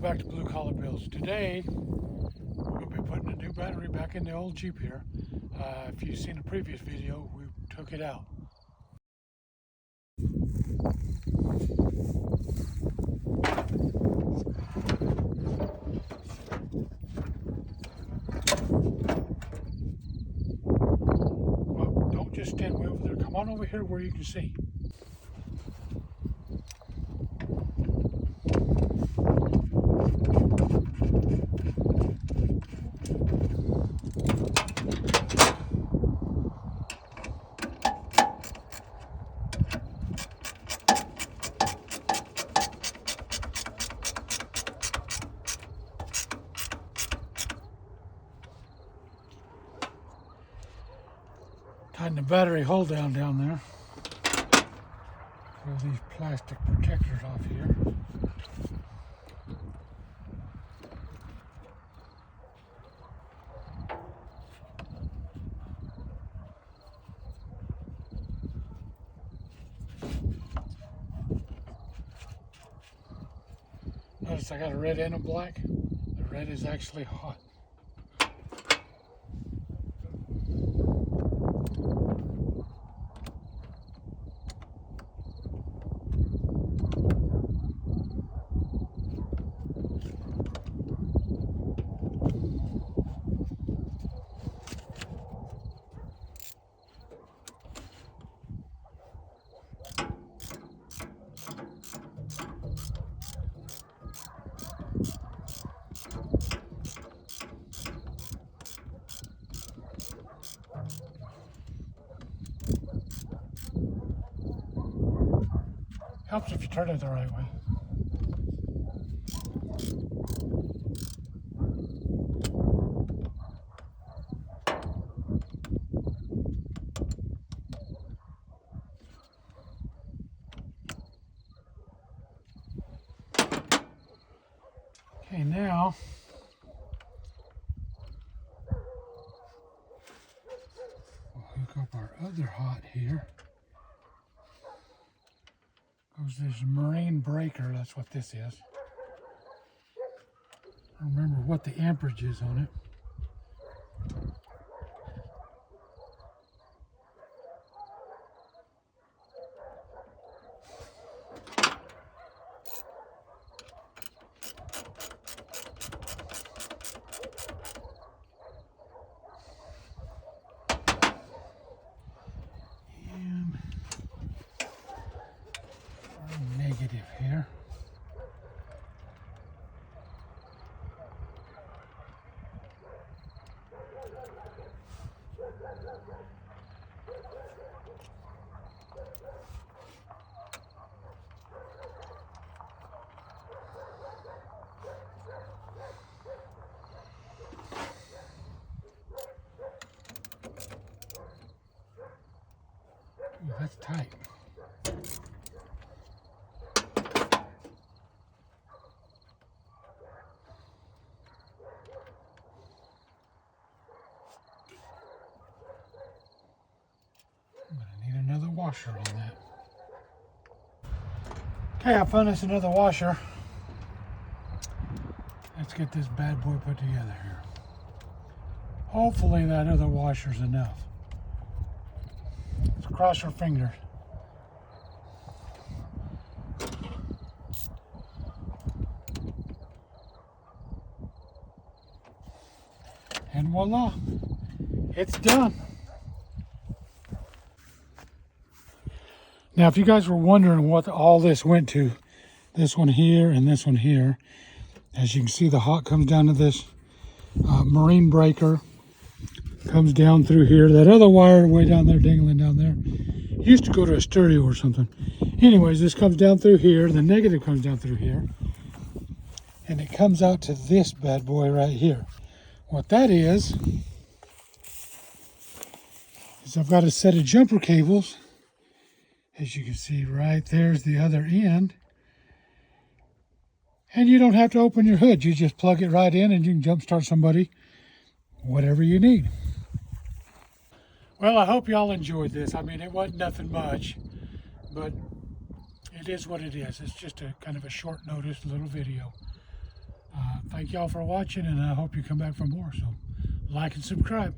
Welcome back to Blue Collar Bills. Today we'll be putting a new battery back in the old Jeep here. If you've seen the previous video, we took it out. Well, don't just stand way over there. Come on over here where you can see. Tighten the battery hold down there. Pull these plastic protectors off here. Notice I got a red and a black. The red is actually hot. Helps if you turn it the right way. Okay, now we'll hook up our other hot here. Goes this marine breaker, that's what this is. I don't remember what the amperage is on it. Negative here. Ooh, that's tight. Washer on that. Okay, I found us another washer. Let's get this bad boy put together here. Hopefully that other washer's enough. Let's cross our fingers. And voila, it's done. Now, if you guys were wondering what all this went to, this one here and this one here, as you can see, the hot comes down to this marine breaker, comes down through here. That other wire way down there, dangling down there, used to go to a stereo or something. Anyways, this comes down through here. The negative comes down through here, and it comes out to this bad boy right here. What that is I've got a set of jumper cables. As you can see, right there's the other end. And you don't have to open your hood. You just plug it right in and you can jump start somebody, whatever you need. Well, I hope y'all enjoyed this. I mean, it wasn't nothing much, but it is what it is. It's just a kind of a short notice little video. thank y'all for watching, and I hope you come back for more. So like and subscribe.